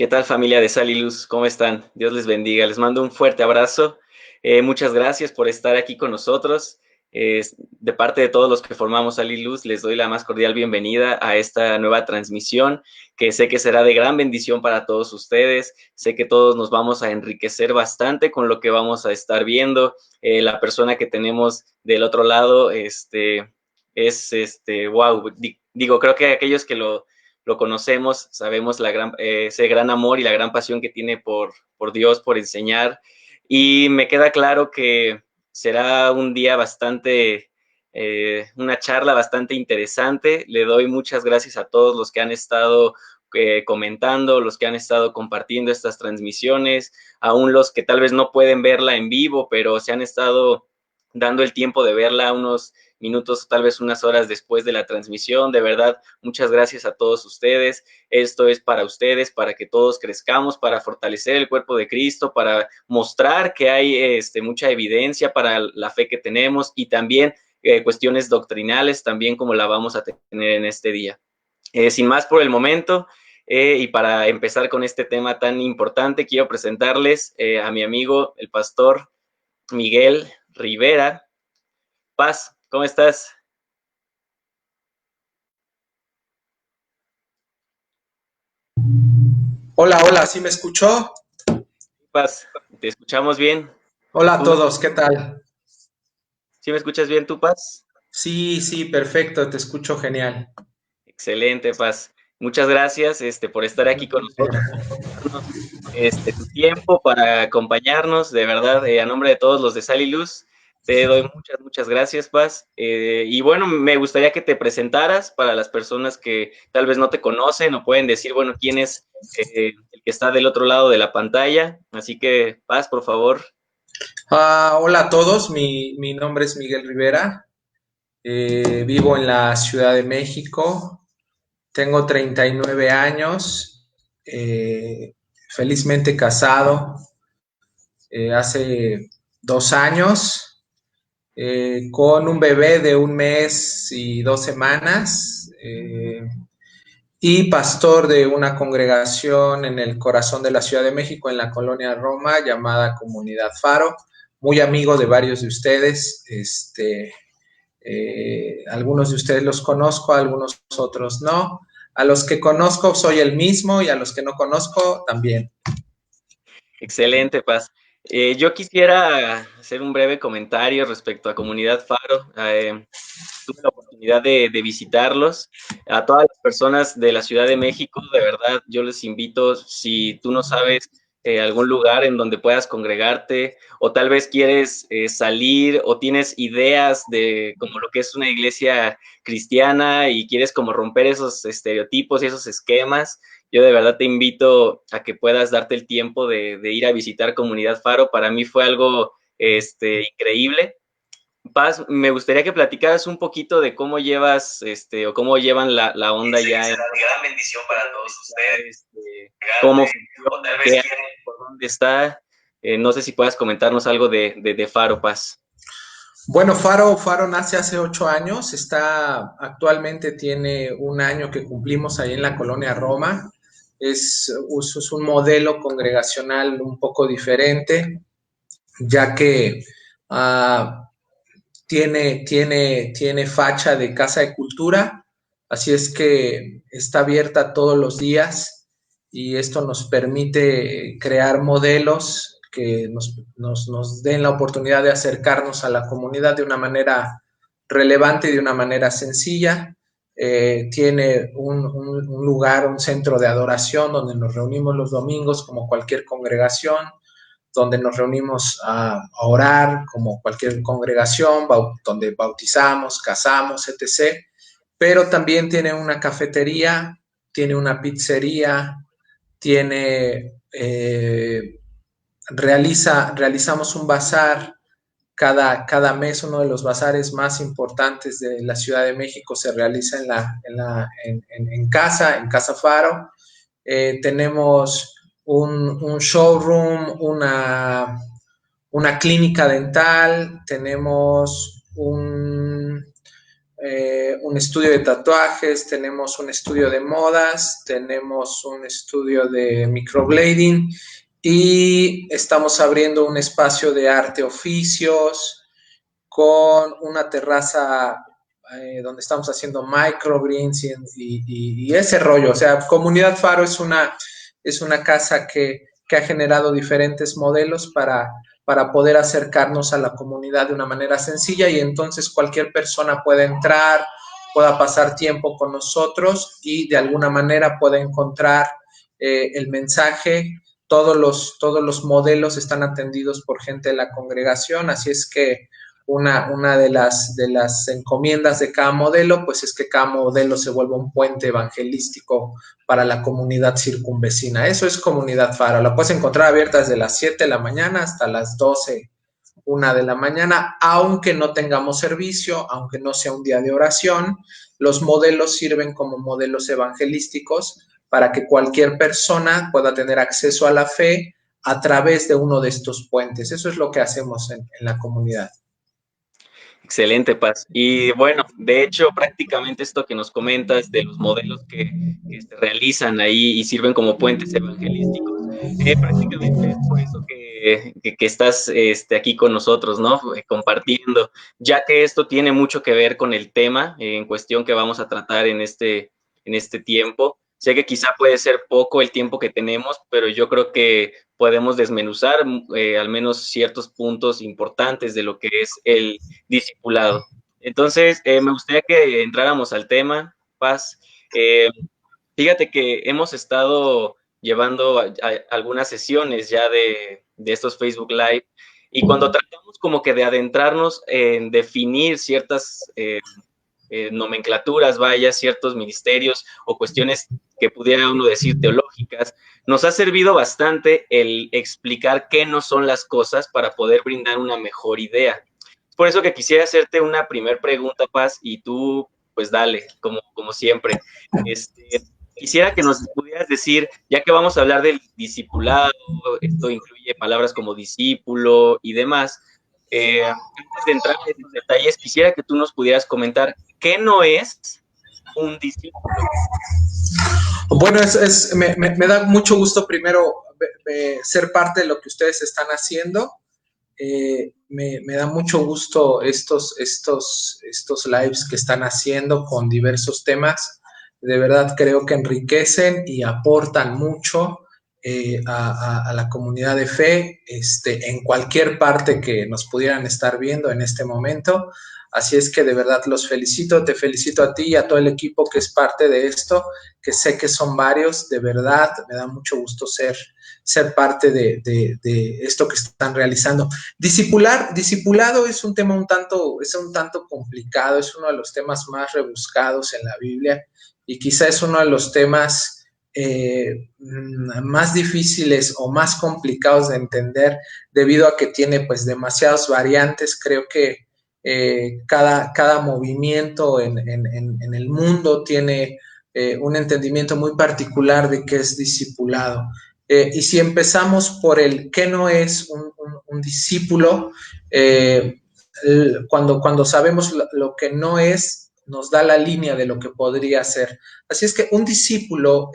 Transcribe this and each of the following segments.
¿Qué tal, familia de Sal y Luz? ¿Cómo están? Dios les bendiga. Les mando un fuerte abrazo. Muchas gracias por estar aquí con nosotros. De parte de todos los que formamos Sal y Luz, les doy la más cordial bienvenida a esta nueva transmisión, que sé que será de gran bendición para todos ustedes. Sé que todos nos vamos a enriquecer bastante con lo que vamos a estar viendo. La persona que tenemos del otro lado, wow, digo, creo que aquellos que lo conocemos, sabemos ese gran amor y la gran pasión que tiene por Dios, por enseñar. Y me queda claro que será un día una charla bastante interesante. Le doy muchas gracias a todos los que han estado comentando, los que han estado compartiendo estas transmisiones, aún los que tal vez no pueden verla en vivo, pero se han estado dando el tiempo de verla unos minutos, tal vez unas horas después de la transmisión. De verdad, muchas gracias a todos ustedes. Esto es para ustedes, para que todos crezcamos, para fortalecer el cuerpo de Cristo, para mostrar que hay mucha evidencia para la fe que tenemos y también cuestiones doctrinales, también como la vamos a tener en este día. Sin más por el momento, y para empezar con este tema tan importante, quiero presentarles a mi amigo, el pastor Miguel Rivera. Paz, ¿cómo estás? Hola, hola, ¿sí me escuchó? Paz, ¿te escuchamos bien? Hola a ¿Tú todos, ¿qué tal? sí me escuchas bien, tú, Paz? Sí, sí, perfecto, te escucho genial. Excelente, Paz. Muchas gracias por estar aquí con nosotros, por darnos tu tiempo para acompañarnos. De verdad, a nombre de todos los de Sal y Luz, te doy muchas gracias, Paz. Y bueno, me gustaría que te presentaras para las personas que tal vez no te conocen o pueden decir, bueno, quién es el que está del otro lado de la pantalla. Así que, Paz, por favor. Hola a todos, mi nombre es Miguel Rivera, vivo en la Ciudad de México, tengo 39 años, felizmente casado hace 2 años, con un bebé de 1 mes y 2 semanas. Y pastor de una congregación en el corazón de la Ciudad de México, en la colonia Roma, llamada Comunidad Faro, muy amigo de varios de ustedes. Algunos de ustedes los conozco, algunos otros no. A los que conozco soy el mismo y a los que no conozco también. Excelente, Paz. Yo quisiera hacer un breve comentario respecto a Comunidad Faro. Tuve la oportunidad de visitarlos. A todas las personas de la Ciudad de México, de verdad, yo les invito, si tú no sabes algún lugar en donde puedas congregarte, o tal vez quieres salir, o tienes ideas de como lo que es una iglesia cristiana y quieres como romper esos estereotipos y esos esquemas, yo de verdad te invito a que puedas darte el tiempo de ir a visitar Comunidad Faro. Para mí fue algo increíble. Paz, me gustaría que platicaras un poquito de cómo llevas, o cómo llevan la onda Sé que ya en será de gran bendición para dónde todos está, ustedes, cómo llegarme, o funciona, tal vez qué quieren. hace, por dónde está. No sé si puedas comentarnos algo de Faro, Paz. Bueno, Faro nace hace 8 años, actualmente tiene un año que cumplimos ahí en la colonia Roma. Es un modelo congregacional un poco diferente, ya que uh, tiene facha de casa de cultura, así es que está abierta todos los días y esto nos permite crear modelos que nos den la oportunidad de acercarnos a la comunidad de una manera relevante y de una manera sencilla. Tiene un lugar, un centro de adoración donde nos reunimos los domingos como cualquier congregación, donde nos reunimos a orar como cualquier congregación, donde bautizamos, casamos, etc. Pero también tiene una cafetería, tiene una pizzería, realizamos un bazar cada mes. Uno de los bazares más importantes de la Ciudad de México se realiza en Casa Faro. Tenemos un showroom, una clínica dental, tenemos un estudio de tatuajes, tenemos un estudio de modas, tenemos un estudio de microblading y estamos abriendo un espacio de arte oficios con una terraza donde estamos haciendo microgreens y ese rollo. O sea, Comunidad Faro es una casa que ha generado diferentes modelos para poder acercarnos a la comunidad de una manera sencilla y entonces cualquier persona puede entrar, pueda pasar tiempo con nosotros y de alguna manera pueda encontrar el mensaje. Todos los modelos están atendidos por gente de la congregación, así es que una de las encomiendas de cada modelo, pues es que cada modelo se vuelva un puente evangelístico para la comunidad circunvecina. Eso es Comunidad Faro. La puedes encontrar abierta desde las 7 de la mañana hasta las 12, 1 de la mañana, aunque no tengamos servicio, aunque no sea un día de oración. Los modelos sirven como modelos evangelísticos para que cualquier persona pueda tener acceso a la fe a través de uno de estos puentes. Eso es lo que hacemos en la comunidad. Excelente, Paz. Y bueno, de hecho, prácticamente esto que nos comentas de los modelos que se realizan ahí y sirven como puentes evangelísticos, prácticamente es por eso que estás aquí con nosotros, ¿no? Compartiendo, ya que esto tiene mucho que ver con el tema en cuestión que vamos a tratar en este tiempo. Sé que quizá puede ser poco el tiempo que tenemos, pero yo creo que podemos desmenuzar al menos ciertos puntos importantes de lo que es el discipulado. Entonces, me gustaría que entráramos al tema, Paz. Eh, Fíjate que hemos estado llevando algunas sesiones ya de estos Facebook Live y cuando tratamos como que de adentrarnos en definir ciertas nomenclaturas, vaya, ciertos ministerios o cuestiones que pudiera uno decir teológicas, nos ha servido bastante el explicar qué no son las cosas para poder brindar una mejor idea. Por eso que quisiera hacerte una primer pregunta, Paz, y tú, pues dale, como siempre. Quisiera que nos pudieras decir, ya que vamos a hablar del discipulado, esto incluye palabras como discípulo y demás, antes de entrar en esos detalles, quisiera que tú nos pudieras comentar qué no es un discípulo. Bueno, me da mucho gusto primero ser parte de lo que ustedes están haciendo. Me da mucho gusto estos lives que están haciendo con diversos temas. De verdad creo que enriquecen y aportan mucho a la comunidad de fe en cualquier parte que nos pudieran estar viendo en este momento. Así es que de verdad los felicito, te felicito a ti y a todo el equipo que es parte de esto, que sé que son varios, de verdad me da mucho gusto ser parte de esto que están realizando. Discipulado es un tema un tanto complicado, es uno de los temas más rebuscados en la Biblia y quizá es uno de los temas más difíciles o más complicados de entender debido a que tiene pues demasiadas variantes. Creo que cada movimiento en el mundo tiene un entendimiento muy particular de qué es discipulado. Y si empezamos por el qué no es un discípulo, cuando sabemos lo que no es, nos da la línea de lo que podría ser. Así es que un discípulo,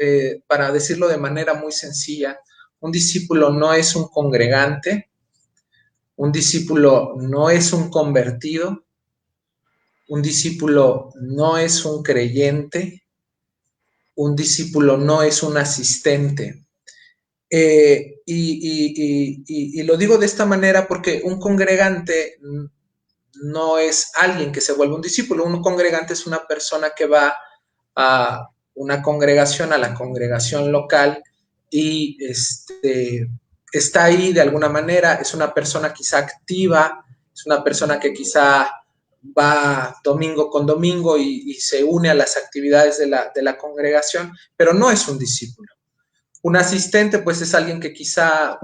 para decirlo de manera muy sencilla, un discípulo no es un congregante, un discípulo no es un convertido, un discípulo no es un creyente, un discípulo no es un asistente. Y lo digo de esta manera porque un congregante no es alguien que se vuelve un discípulo. Un congregante es una persona que va a una congregación, a la congregación local y está ahí de alguna manera, es una persona quizá activa, es una persona que quizá va domingo con domingo y se une a las actividades de la congregación, pero no es un discípulo. Un asistente, pues, es alguien que quizá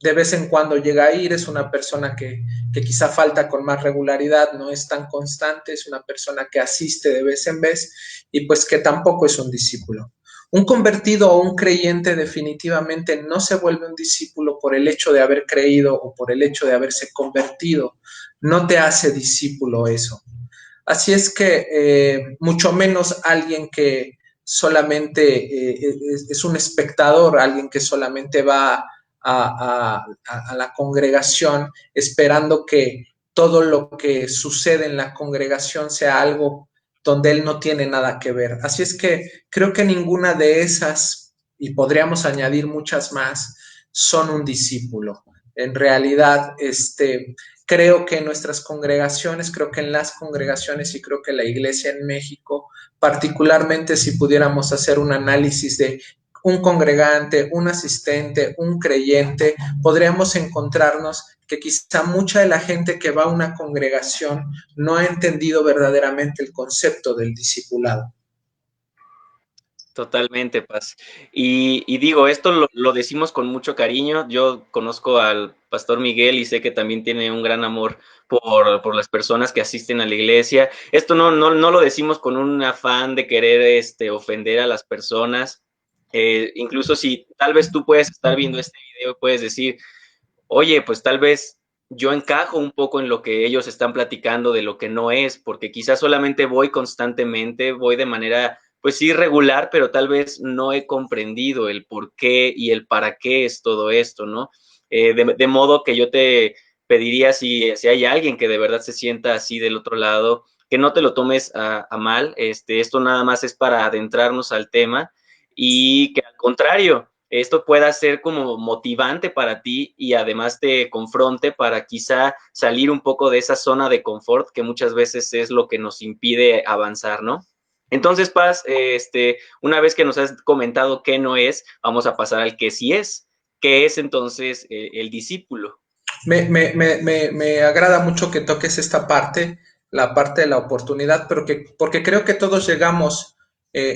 de vez en cuando llega a ir, es una persona que quizá falta con más regularidad, no es tan constante, es una persona que asiste de vez en vez y pues que tampoco es un discípulo. Un convertido o un creyente definitivamente no se vuelve un discípulo por el hecho de haber creído o por el hecho de haberse convertido. No te hace discípulo eso. Así es que mucho menos alguien que solamente es un espectador, alguien que solamente va a la congregación esperando que todo lo que sucede en la congregación sea algo donde él no tiene nada que ver. Así es que creo que ninguna de esas, y podríamos añadir muchas más, son un discípulo. En realidad, creo que en nuestras congregaciones, creo que en las congregaciones y creo que la iglesia en México, particularmente si pudiéramos hacer un análisis de un congregante, un asistente, un creyente, podríamos encontrarnos que quizá mucha de la gente que va a una congregación no ha entendido verdaderamente el concepto del discipulado. Totalmente, Paz. Y digo, esto lo decimos con mucho cariño. Yo conozco al pastor Miguel y sé que también tiene un gran amor por las personas que asisten a la iglesia. Esto no lo decimos con un afán de querer ofender a las personas. Incluso si tal vez tú puedes estar viendo este video y puedes decir, oye, pues tal vez yo encajo un poco en lo que ellos están platicando de lo que no es, porque quizás solamente voy constantemente, voy de manera, pues sí, regular, pero tal vez no he comprendido el por qué y el para qué es todo esto, ¿no? De modo que yo te pediría, si hay alguien que de verdad se sienta así del otro lado, que no te lo tomes a mal, esto nada más es para adentrarnos al tema y que al contrario, esto pueda ser como motivante para ti y además te confronte para quizá salir un poco de esa zona de confort que muchas veces es lo que nos impide avanzar, ¿no? Entonces, Paz, una vez que nos has comentado qué no es, vamos a pasar al que sí es. ¿Qué es entonces el discípulo? Me agrada mucho que toques esta parte, la parte de la oportunidad, pero porque creo que todos llegamos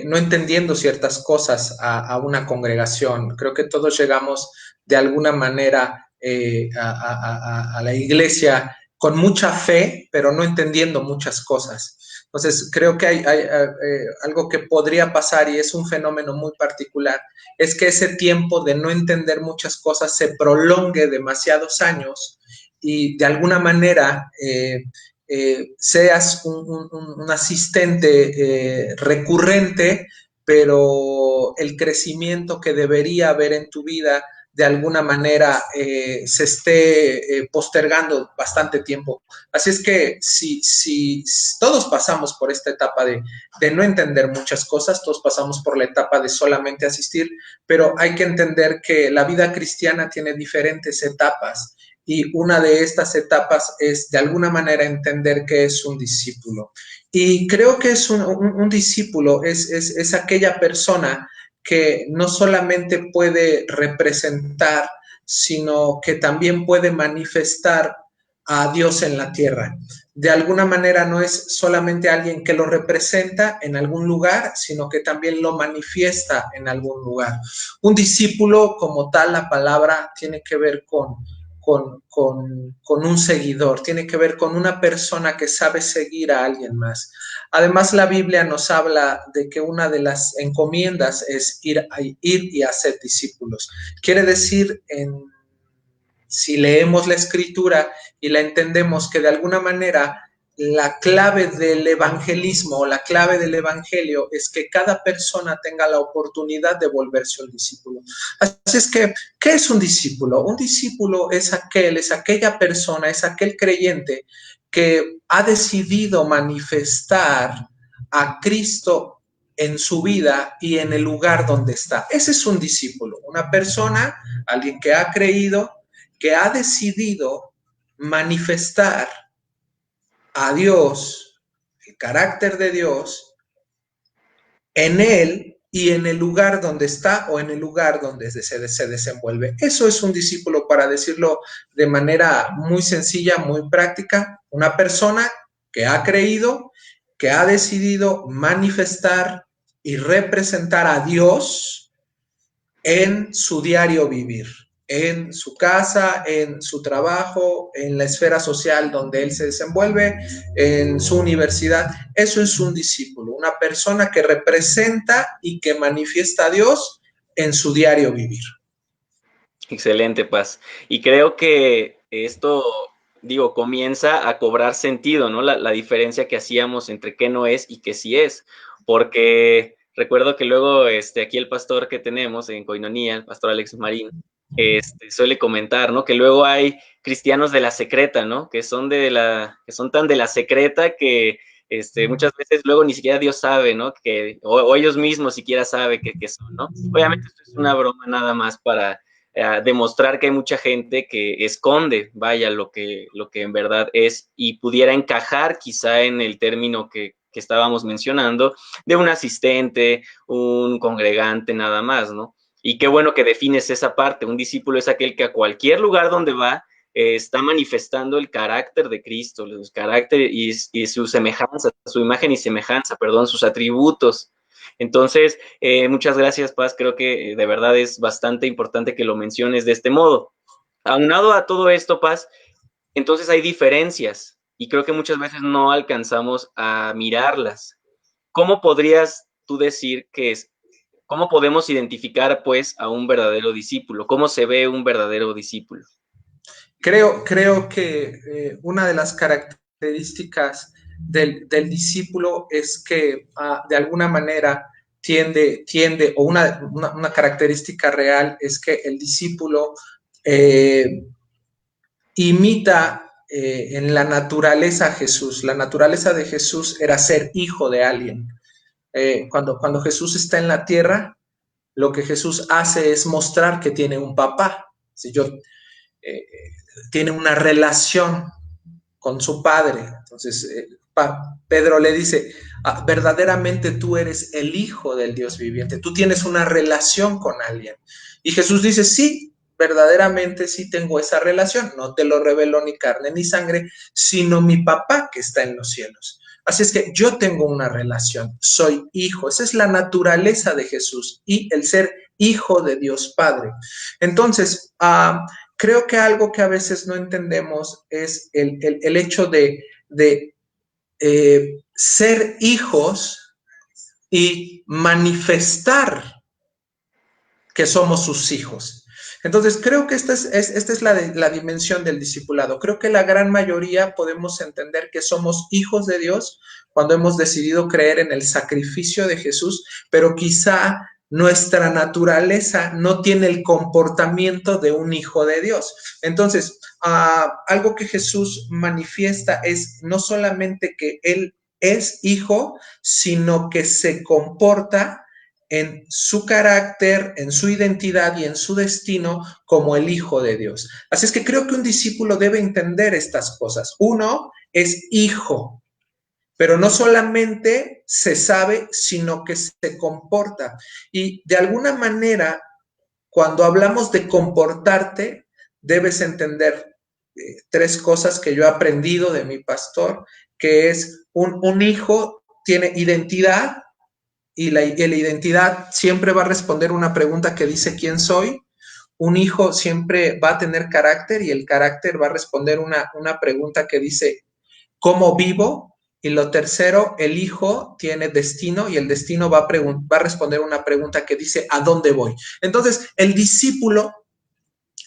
no entendiendo ciertas cosas a una congregación. Creo que todos llegamos de alguna manera a la iglesia con mucha fe, pero no entendiendo muchas cosas. Entonces, creo que hay algo que podría pasar y es un fenómeno muy particular, es que ese tiempo de no entender muchas cosas se prolongue demasiados años y de alguna manera seas un asistente recurrente, pero el crecimiento que debería haber en tu vida de alguna manera se esté postergando bastante tiempo. Así es que si todos pasamos por esta etapa de no entender muchas cosas, todos pasamos por la etapa de solamente asistir, pero hay que entender que la vida cristiana tiene diferentes etapas y una de estas etapas es de alguna manera entender que es un discípulo. Y creo que es un discípulo, es aquella persona que no solamente puede representar, sino que también puede manifestar a Dios en la tierra. De alguna manera no es solamente alguien que lo representa en algún lugar, sino que también lo manifiesta en algún lugar. Un discípulo, como tal, la palabra tiene que ver con un seguidor, tiene que ver con una persona que sabe seguir a alguien más. Además, la Biblia nos habla de que una de las encomiendas es ir y hacer discípulos. Quiere decir, si leemos la escritura y la entendemos, que de alguna manera la clave del evangelismo o la clave del evangelio es que cada persona tenga la oportunidad de volverse un discípulo. Así es que, ¿qué es un discípulo? Un discípulo es aquella persona, es aquel creyente que ha decidido manifestar a Cristo en su vida y en el lugar donde está. Ese es un discípulo, una persona, alguien que ha creído, que ha decidido manifestar a Dios, el carácter de Dios, en él y en el lugar donde está o en el lugar donde se desenvuelve. Eso es un discípulo, para decirlo de manera muy sencilla, muy práctica, una persona que ha creído, que ha decidido manifestar y representar a Dios en su diario vivir, en su casa, en su trabajo, en la esfera social donde él se desenvuelve, en su universidad. Eso es un discípulo, una persona que representa y que manifiesta a Dios en su diario vivir. Excelente, Paz. Y creo que esto digo, comienza a cobrar sentido, ¿no? La diferencia que hacíamos entre qué no es y qué sí es, porque recuerdo que luego aquí el pastor que tenemos en Coinonía, el pastor Alex Marín, suele comentar, ¿no? Que luego hay cristianos de la secreta, ¿no? Que son tan de la secreta que muchas veces luego ni siquiera Dios sabe, ¿no? O ellos mismos siquiera saben que son, ¿no? Obviamente esto es una broma nada más para demostrar que hay mucha gente que esconde, vaya, lo que en verdad es y pudiera encajar quizá en el término que estábamos mencionando de un asistente, un congregante nada más, ¿no? Y qué bueno que defines esa parte. Un discípulo es aquel que a cualquier lugar donde va está manifestando el carácter de Cristo, los carácter y su semejanza, su imagen y semejanza, perdón, sus atributos. Entonces, muchas gracias, Paz. Creo que de verdad es bastante importante que lo menciones de este modo. Aunado a todo esto, Paz, entonces hay diferencias y creo que muchas veces no alcanzamos a mirarlas. ¿Cómo podrías tú decir que es, cómo podemos identificar pues a un verdadero discípulo? ¿Cómo se ve un verdadero discípulo? Creo que una de las características del discípulo es que de alguna manera o una característica real es que el discípulo imita en la naturaleza a Jesús. La naturaleza de Jesús era ser hijo de alguien. Cuando Jesús está en la tierra, lo que Jesús hace es mostrar que tiene un papá. Si yo eh, tiene una relación con su padre. Entonces, Pedro le dice, verdaderamente tú eres el hijo del Dios viviente, tú tienes una relación con alguien. Y Jesús dice, sí, verdaderamente sí tengo esa relación, no te lo reveló ni carne ni sangre, sino mi papá que está en los cielos. Así es que yo tengo una relación, soy hijo, esa es la naturaleza de Jesús y el ser hijo de Dios Padre. Entonces, creo que algo que a veces no entendemos es el hecho de ser hijos y manifestar que somos sus hijos. Entonces, creo que esta es la dimensión del discipulado. Creo que la gran mayoría podemos entender que somos hijos de Dios cuando hemos decidido creer en el sacrificio de Jesús, pero quizá nuestra naturaleza no tiene el comportamiento de un hijo de Dios. Entonces, algo que Jesús manifiesta es no solamente que Él es hijo, sino que se comporta en su carácter, en su identidad y en su destino como el Hijo de Dios. Así es que creo que un discípulo debe entender estas cosas. Uno es hijo, pero no solamente se sabe, sino que se comporta. Y de alguna manera, cuando hablamos de comportarte, debes entender tres cosas que yo he aprendido de mi pastor, que es un hijo tiene identidad, y la identidad siempre va a responder una pregunta que dice quién soy. Un hijo siempre va a tener carácter y el carácter va a responder una pregunta que dice cómo vivo. Y lo tercero, el hijo tiene destino y el destino va a responder una pregunta que dice ¿a dónde voy? Entonces, el discípulo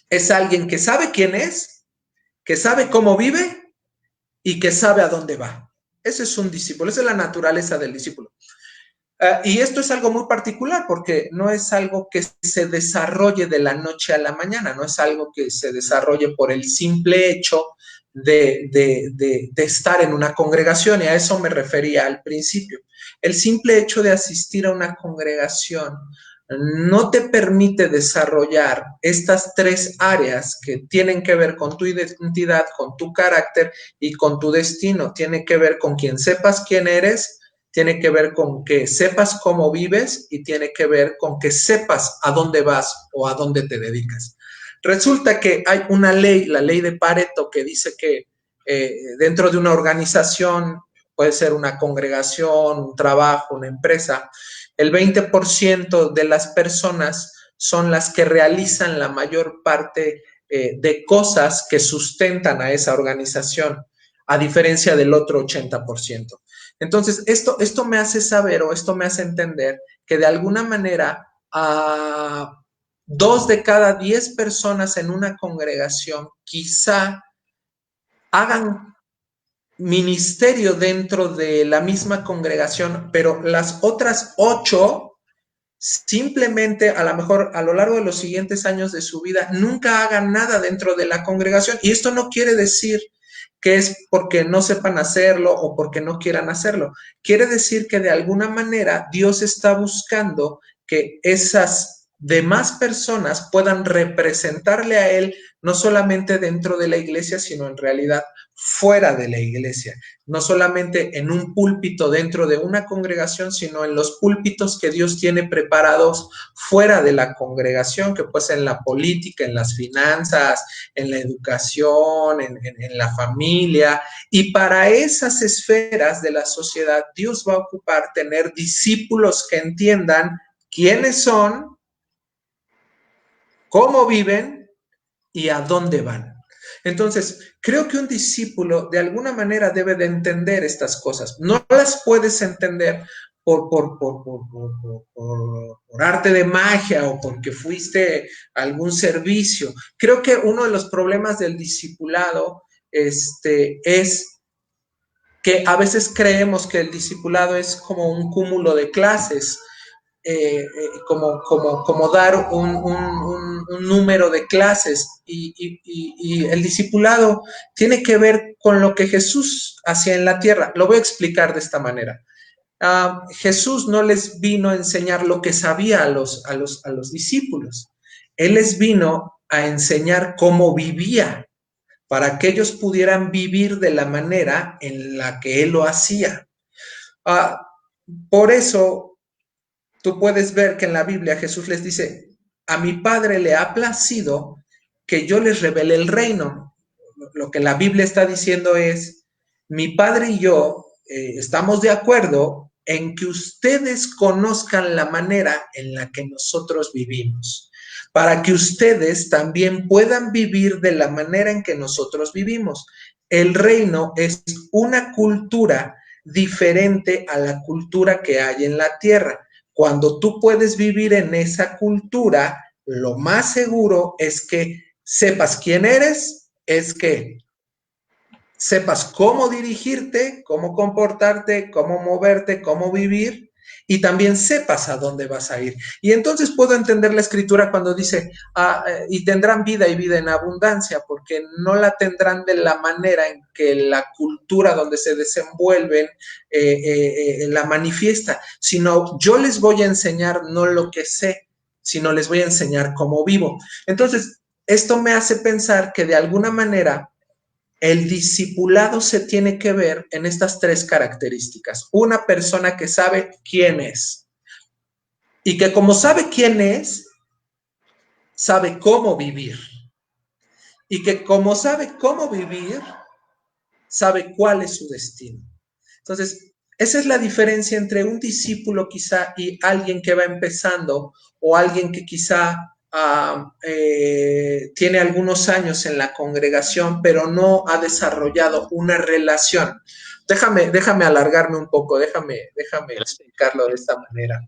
es alguien que sabe quién es, que sabe cómo vive y que sabe a dónde va. Ese es un discípulo, esa es la naturaleza del discípulo. Y esto es algo muy particular porque no es algo que se desarrolle de la noche a la mañana, no es algo que se desarrolle por el simple hecho de estar en una congregación, y a eso me refería al principio. El simple hecho de asistir a una congregación no te permite desarrollar estas tres áreas que tienen que ver con tu identidad, con tu carácter y con tu destino. Tiene que ver con quien sepas quién eres, tiene que ver con que sepas cómo vives y tiene que ver con que sepas a dónde vas o a dónde te dedicas. Resulta que hay una ley, la ley de Pareto, que dice que dentro de una organización, puede ser una congregación, un trabajo, una empresa, el 20% de las personas son las que realizan la mayor parte de cosas que sustentan a esa organización, a diferencia del otro 80%. Entonces, esto me hace saber o esto me hace entender que de alguna manera 2 de cada 10 personas en una congregación quizá hagan ministerio dentro de la misma congregación, pero las otras 8 simplemente a lo mejor a lo largo de los siguientes años de su vida nunca hagan nada dentro de la congregación. Y esto no quiere decir que es porque no sepan hacerlo o porque no quieran hacerlo. Quiere decir que de alguna manera Dios está buscando que esas demás personas puedan representarle a Él, no solamente dentro de la iglesia, sino en realidad fuera de la iglesia. No solamente en un púlpito dentro de una congregación, sino en los púlpitos que Dios tiene preparados fuera de la congregación, que pues en la política, en las finanzas, en la educación, en la familia. Y para esas esferas de la sociedad, Dios va a ocupar tener discípulos que entiendan quiénes son, cómo viven y a dónde van. Entonces, creo que un discípulo de alguna manera debe de entender estas cosas. No las puedes entender por arte de magia o porque fuiste a algún servicio. Creo que uno de los problemas del discipulado es que a veces creemos que el discipulado es como un cúmulo de clases, como dar un número de clases y el discipulado tiene que ver con lo que Jesús hacía en la tierra. Lo voy a explicar de esta manera. Jesús no les vino a enseñar lo que sabía a los discípulos. Él les vino a enseñar cómo vivía para que ellos pudieran vivir de la manera en la que Él lo hacía. Uh, por eso tú puedes ver que en la Biblia Jesús les dice, a mi Padre le ha placido que yo les revele el reino. Lo que la Biblia está diciendo es, mi Padre y yo estamos de acuerdo en que ustedes conozcan la manera en la que nosotros vivimos, para que ustedes también puedan vivir de la manera en que nosotros vivimos. El reino es una cultura diferente a la cultura que hay en la tierra. Cuando tú puedes vivir en esa cultura, lo más seguro es que sepas quién eres, es que sepas cómo dirigirte, cómo comportarte, cómo moverte, cómo vivir y también sepas a dónde vas a ir. Y entonces puedo entender la escritura cuando dice, y tendrán vida y vida en abundancia, porque no la tendrán de la manera en que la cultura donde se desenvuelven la manifiesta, sino yo les voy a enseñar no lo que sé, sino les voy a enseñar cómo vivo. Entonces, esto me hace pensar que de alguna manera el discipulado se tiene que ver en estas 3 características. Una persona que sabe quién es y que como sabe quién es, sabe cómo vivir. Y que como sabe cómo vivir, sabe cuál es su destino. Entonces, esa es la diferencia entre un discípulo quizá y alguien que va empezando o alguien que quizá tiene algunos años en la congregación, pero no ha desarrollado una relación. Déjame alargarme un poco, déjame explicarlo de esta manera.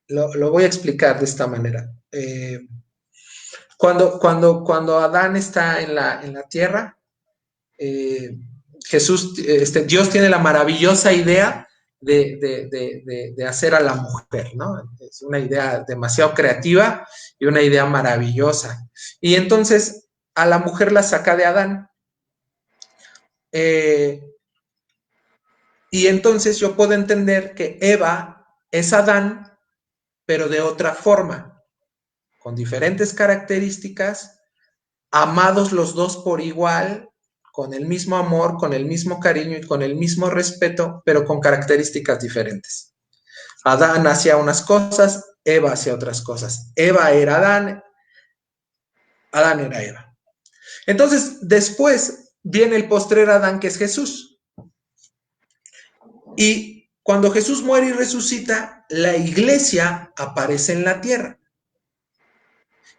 Lo voy a explicar de esta manera. Cuando Adán está en la tierra, Dios tiene la maravillosa idea de hacer a la mujer, ¿no? Es una idea demasiado creativa y una idea maravillosa. Y entonces a la mujer la saca de Adán. Y entonces yo puedo entender que Eva es Adán, pero de otra forma, con diferentes características, amados los dos por igual, con el mismo amor, con el mismo cariño y con el mismo respeto, pero con características diferentes. Adán hacía unas cosas, Eva hacía otras cosas. Eva era Adán, Adán era Eva. Entonces, después viene el postrer Adán, que es Jesús. Y cuando Jesús muere y resucita, la iglesia aparece en la tierra.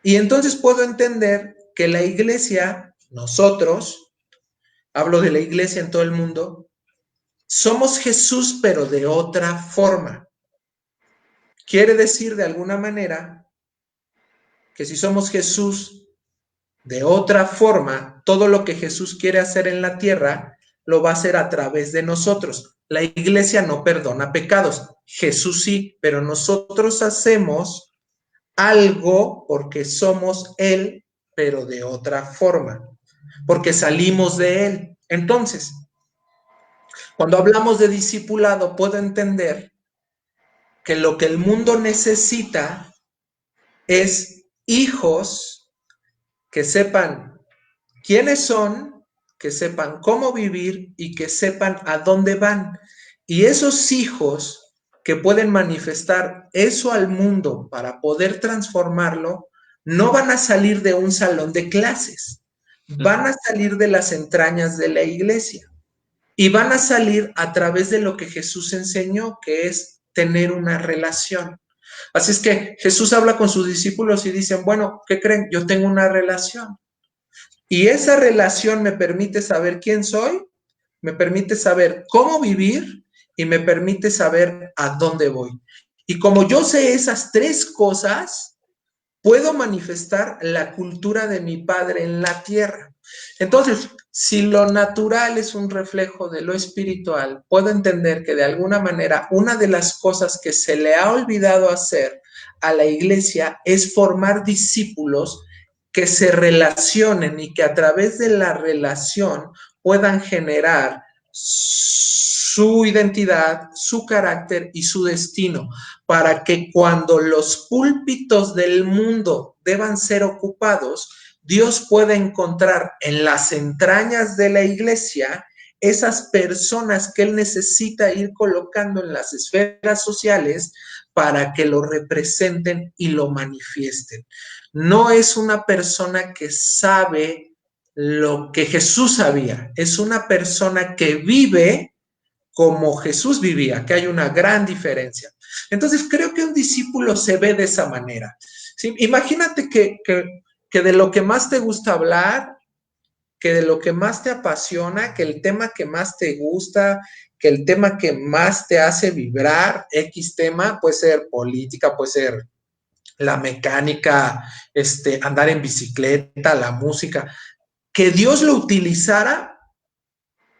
Y entonces puedo entender que la iglesia, nosotros, hablo de la iglesia en todo el mundo, somos Jesús, pero de otra forma. Quiere decir de alguna manera que si somos Jesús, De otra forma, todo lo que Jesús quiere hacer en la tierra lo va a hacer a través de nosotros. La iglesia no perdona pecados, Jesús sí, pero nosotros hacemos algo porque somos Él, pero de otra forma, porque salimos de Él. Entonces, cuando hablamos de discipulado, puedo entender que lo que el mundo necesita es hijos que sepan quiénes son, que sepan cómo vivir y que sepan a dónde van. Y esos hijos que pueden manifestar eso al mundo para poder transformarlo, no van a salir de un salón de clases, van a salir de las entrañas de la iglesia y van a salir a través de lo que Jesús enseñó, que es tener una relación. Así es que Jesús habla con sus discípulos y dicen, bueno, ¿qué creen? Yo tengo una relación. Y esa relación me permite saber quién soy, me permite saber cómo vivir y me permite saber a dónde voy. Y como yo sé esas tres cosas, puedo manifestar la cultura de mi Padre en la tierra. Entonces, si lo natural es un reflejo de lo espiritual, puedo entender que de alguna manera una de las cosas que se le ha olvidado hacer a la iglesia es formar discípulos que se relacionen y que a través de la relación puedan generar su identidad, su carácter y su destino, para que cuando los púlpitos del mundo deban ser ocupados, Dios pueda encontrar en las entrañas de la iglesia esas personas que Él necesita ir colocando en las esferas sociales para que lo representen y lo manifiesten. No es una persona que sabe lo que Jesús sabía, es una persona que vive como Jesús vivía, que hay una gran diferencia. Entonces, creo que un discípulo se ve de esa manera. ¿Sí? Imagínate que de lo que más te gusta hablar, que de lo que más te apasiona, que el tema que más te gusta, que el tema que más te hace vibrar, X tema, puede ser política, puede ser la mecánica, andar en bicicleta, la música, que Dios lo utilizara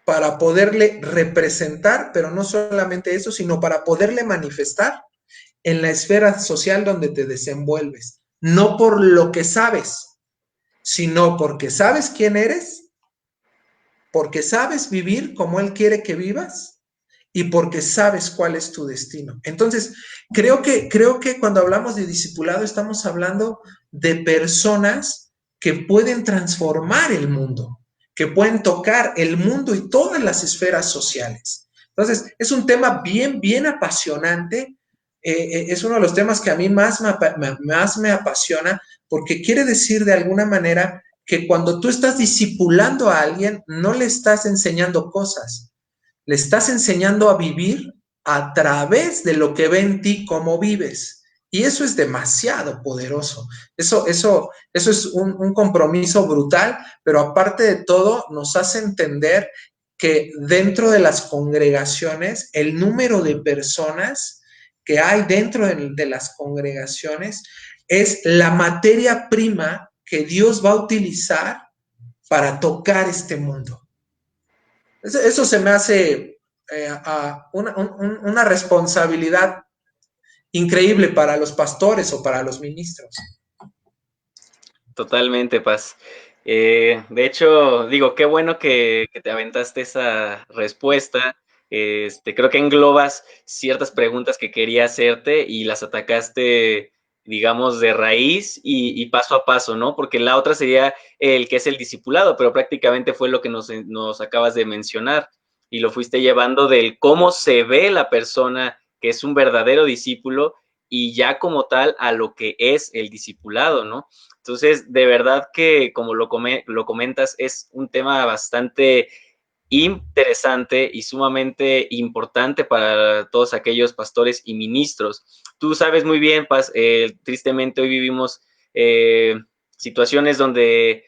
para poderle representar, pero no solamente eso, sino para poderle manifestar en la esfera social donde te desenvuelves. No por lo que sabes, sino porque sabes quién eres, porque sabes vivir como Él quiere que vivas y porque sabes cuál es tu destino. Entonces, creo que cuando hablamos de discipulado estamos hablando de personas que pueden transformar el mundo, que pueden tocar el mundo y todas las esferas sociales. Entonces, es un tema bien, bien apasionante. Es uno de los temas que a mí más me apasiona porque quiere decir de alguna manera que cuando tú estás discipulando a alguien, no le estás enseñando cosas, le estás enseñando a vivir a través de lo que ve en ti, cómo vives. Y eso es demasiado poderoso. Eso es un compromiso brutal, pero aparte de todo, nos hace entender que dentro de las congregaciones, el número de personas que hay dentro de las congregaciones es la materia prima que Dios va a utilizar para tocar este mundo. Eso se me hace una responsabilidad increíble para los pastores o para los ministros. Totalmente, Paz. De hecho, digo, qué bueno que te aventaste esa respuesta. Creo que englobas ciertas preguntas que quería hacerte y las atacaste, digamos, de raíz y paso a paso, ¿no? Porque la otra sería el que es el discipulado, pero prácticamente fue lo que nos acabas de mencionar y lo fuiste llevando del cómo se ve la persona que es un verdadero discípulo y ya como tal a lo que es el discipulado, ¿no? Entonces, de verdad que, como lo comentas, es un tema bastante interesante y sumamente importante para todos aquellos pastores y ministros. Tú sabes muy bien, Paz, tristemente hoy vivimos situaciones donde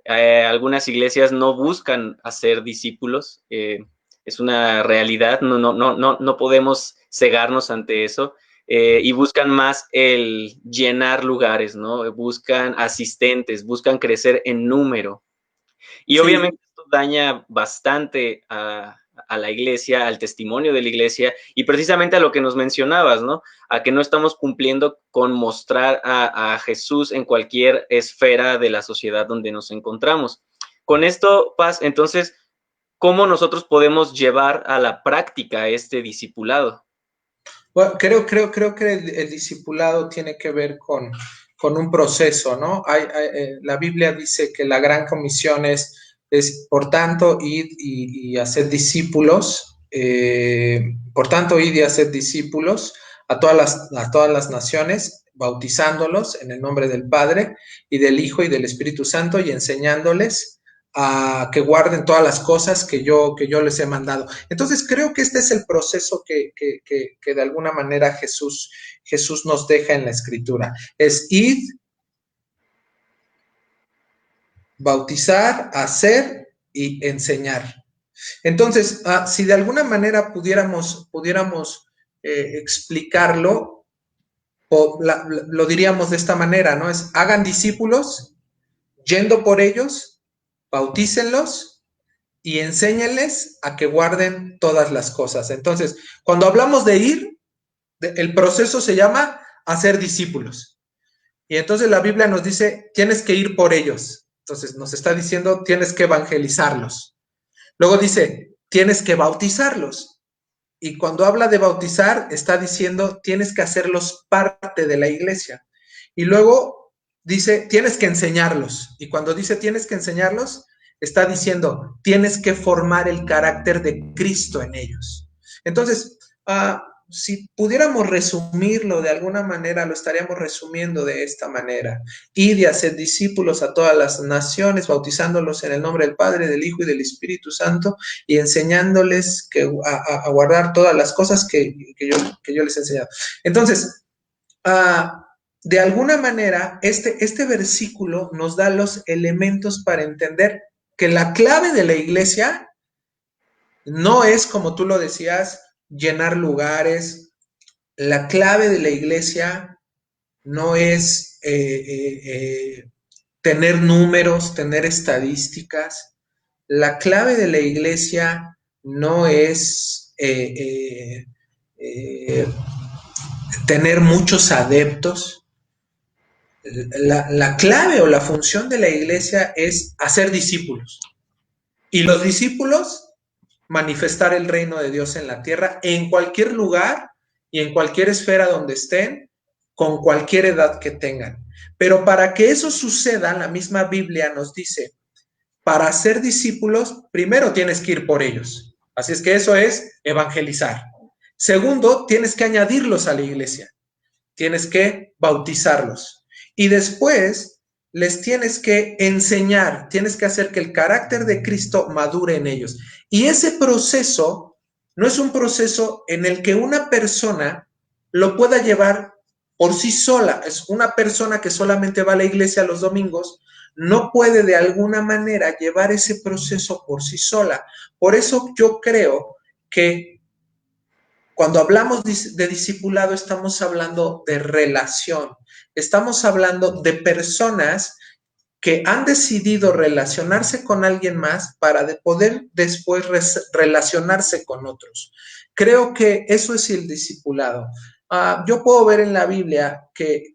algunas iglesias no buscan hacer discípulos. Es una realidad, no podemos cegarnos ante eso. y buscan más el llenar lugares, ¿no? Buscan asistentes, buscan crecer en número. Y Sí, obviamente esto daña bastante a la iglesia, al testimonio de la iglesia y precisamente a lo que nos mencionabas, ¿no? A que no estamos cumpliendo con mostrar a Jesús en cualquier esfera de la sociedad donde nos encontramos. Con esto, Paz, entonces, ¿cómo nosotros podemos llevar a la práctica este discipulado? bueno, creo que el discipulado tiene que ver con un proceso, ¿no? La Biblia dice que la gran comisión es por tanto, id y hacer discípulos, por tanto, id y hacer discípulos a todas las naciones, bautizándolos en el nombre del Padre y del Hijo y del Espíritu Santo y enseñándoles a que guarden todas las cosas que yo les he mandado. Entonces creo que este es el proceso que de alguna manera Jesús nos deja en la escritura. Es id, bautizar, hacer y enseñar. Entonces, si de alguna manera pudiéramos explicarlo, lo diríamos de esta manera, ¿no? Es hagan discípulos, yendo por ellos, bautícenlos y enséñenles a que guarden todas las cosas. Entonces, cuando hablamos de ir, el proceso se llama hacer discípulos. Y entonces la Biblia nos dice, tienes que ir por ellos. Entonces nos está diciendo, tienes que evangelizarlos. Luego dice, tienes que bautizarlos. Y cuando habla de bautizar, está diciendo, tienes que hacerlos parte de la iglesia. Y luego dice, tienes que enseñarlos. Y cuando dice tienes que enseñarlos, está diciendo, tienes que formar el carácter de Cristo en ellos. Entonces, si pudiéramos resumirlo de alguna manera, lo estaríamos resumiendo de esta manera. Ir y hacer discípulos a todas las naciones, bautizándolos en el nombre del Padre, del Hijo y del Espíritu Santo, y enseñándoles a guardar todas las cosas que yo les he enseñado. Entonces, de alguna manera, este versículo nos da los elementos para entender que la clave de la iglesia no es, como tú lo decías, llenar lugares. La clave de la iglesia no es tener números, tener estadísticas. La clave de la iglesia no es tener muchos adeptos. La clave o la función de la iglesia es hacer discípulos. Y los discípulos manifestar el reino de Dios en la tierra, en cualquier lugar y en cualquier esfera donde estén, con cualquier edad que tengan. Pero para que eso suceda, la misma Biblia nos dice, para ser discípulos, primero tienes que ir por ellos. Así es que eso es evangelizar. Segundo, tienes que añadirlos a la iglesia. Tienes que bautizarlos. Y después les tienes que enseñar, tienes que hacer que el carácter de Cristo madure en ellos. Y ese proceso no es un proceso en el que una persona lo pueda llevar por sí sola. Es una persona que solamente va a la iglesia los domingos, no puede de alguna manera llevar ese proceso por sí sola. Por eso yo creo que cuando hablamos de discipulado, estamos hablando de relación, estamos hablando de personas que han decidido relacionarse con alguien más para poder después relacionarse con otros. Creo que eso es el discipulado. Yo puedo ver en la Biblia que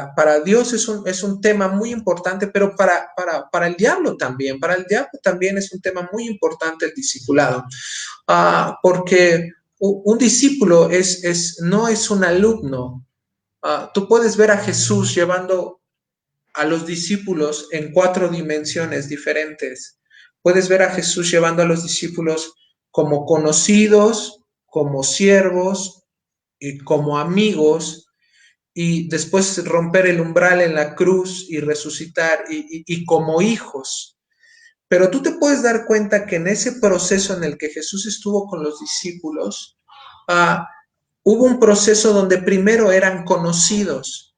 para Dios es un tema muy importante, pero para el diablo también. Para el diablo también es un tema muy importante el discipulado. Porque un discípulo no es un alumno. Tú puedes ver a Jesús llevando a los discípulos en 4 dimensiones diferentes. Puedes ver a Jesús llevando a los discípulos como conocidos, como siervos y como amigos, y después romper el umbral en la cruz y resucitar y como hijos. Pero tú te puedes dar cuenta que en ese proceso en el que Jesús estuvo con los discípulos, uh, hubo un proceso donde primero eran conocidos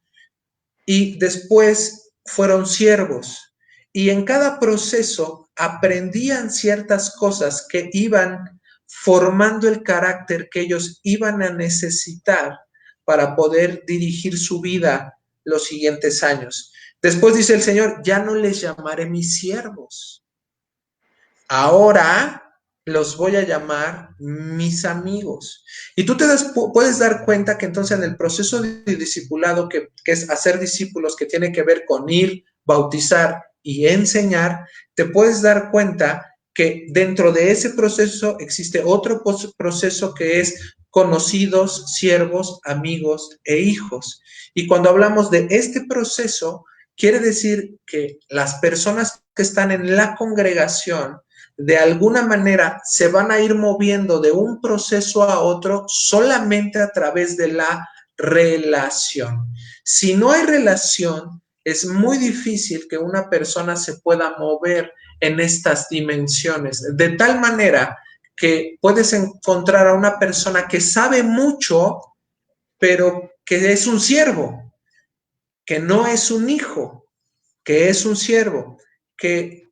y después fueron siervos. Y en cada proceso aprendían ciertas cosas que iban formando el carácter que ellos iban a necesitar para poder dirigir su vida los siguientes años. Después dice el Señor, ya no les llamaré mis siervos. Ahora los voy a llamar mis amigos. Y tú puedes dar cuenta que entonces en el proceso de discipulado, que es hacer discípulos, que tiene que ver con ir, bautizar y enseñar, te puedes dar cuenta que dentro de ese proceso existe otro proceso que es conocidos, siervos, amigos e hijos. Y cuando hablamos de este proceso, quiere decir que las personas que están en la congregación de alguna manera se van a ir moviendo de un proceso a otro solamente a través de la relación. Si no hay relación, es muy difícil que una persona se pueda mover en estas dimensiones, de tal manera que puedes encontrar a una persona que sabe mucho, pero que es un siervo, que no es un hijo, que es un siervo, que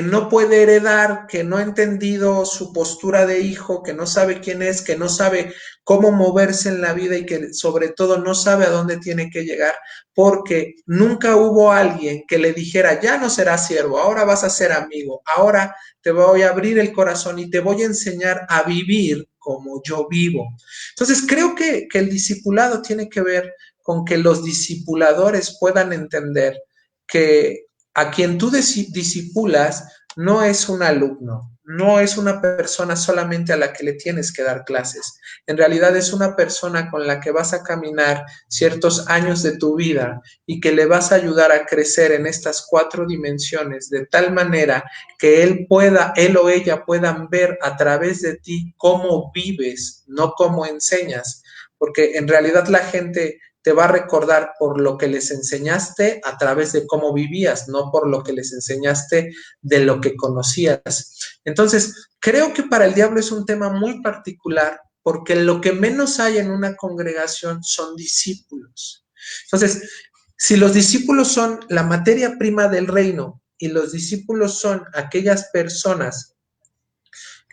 no puede heredar, que no ha entendido su postura de hijo, que no sabe quién es, que no sabe cómo moverse en la vida y que sobre todo no sabe a dónde tiene que llegar, porque nunca hubo alguien que le dijera, ya no serás siervo, ahora vas a ser amigo, ahora te voy a abrir el corazón y te voy a enseñar a vivir como yo vivo. Entonces creo que el discipulado tiene que ver con que los discipuladores puedan entender que a quien tú discipulas no es un alumno, no es una persona solamente a la que le tienes que dar clases. En realidad es una persona con la que vas a caminar ciertos años de tu vida y que le vas a ayudar a crecer en estas 4 dimensiones de tal manera que él o ella puedan ver a través de ti cómo vives, no cómo enseñas. Porque en realidad la gente te va a recordar por lo que les enseñaste a través de cómo vivías, no por lo que les enseñaste de lo que conocías. Entonces, creo que para el diablo es un tema muy particular porque lo que menos hay en una congregación son discípulos. Entonces, si los discípulos son la materia prima del reino y los discípulos son aquellas personas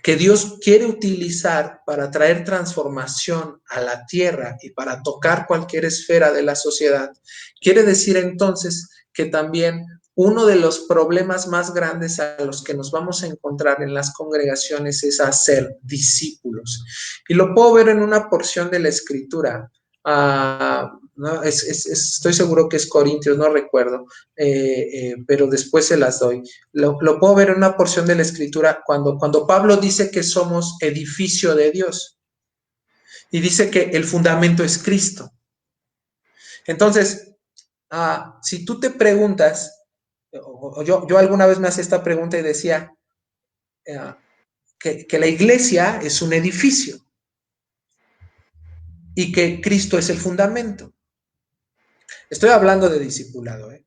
que Dios quiere utilizar para traer transformación a la tierra y para tocar cualquier esfera de la sociedad, quiere decir entonces que también uno de los problemas más grandes a los que nos vamos a encontrar en las congregaciones es hacer discípulos. Y lo puedo ver en una porción de la escritura. No, estoy seguro que es Corintios, no recuerdo, pero después se las doy. Lo puedo ver en una porción de la escritura cuando Pablo dice que somos edificio de Dios y dice que el fundamento es Cristo. Entonces, si tú te preguntas, yo alguna vez me hacía esta pregunta y decía que la iglesia es un edificio y que Cristo es el fundamento. Estoy hablando de discipulado, ¿eh?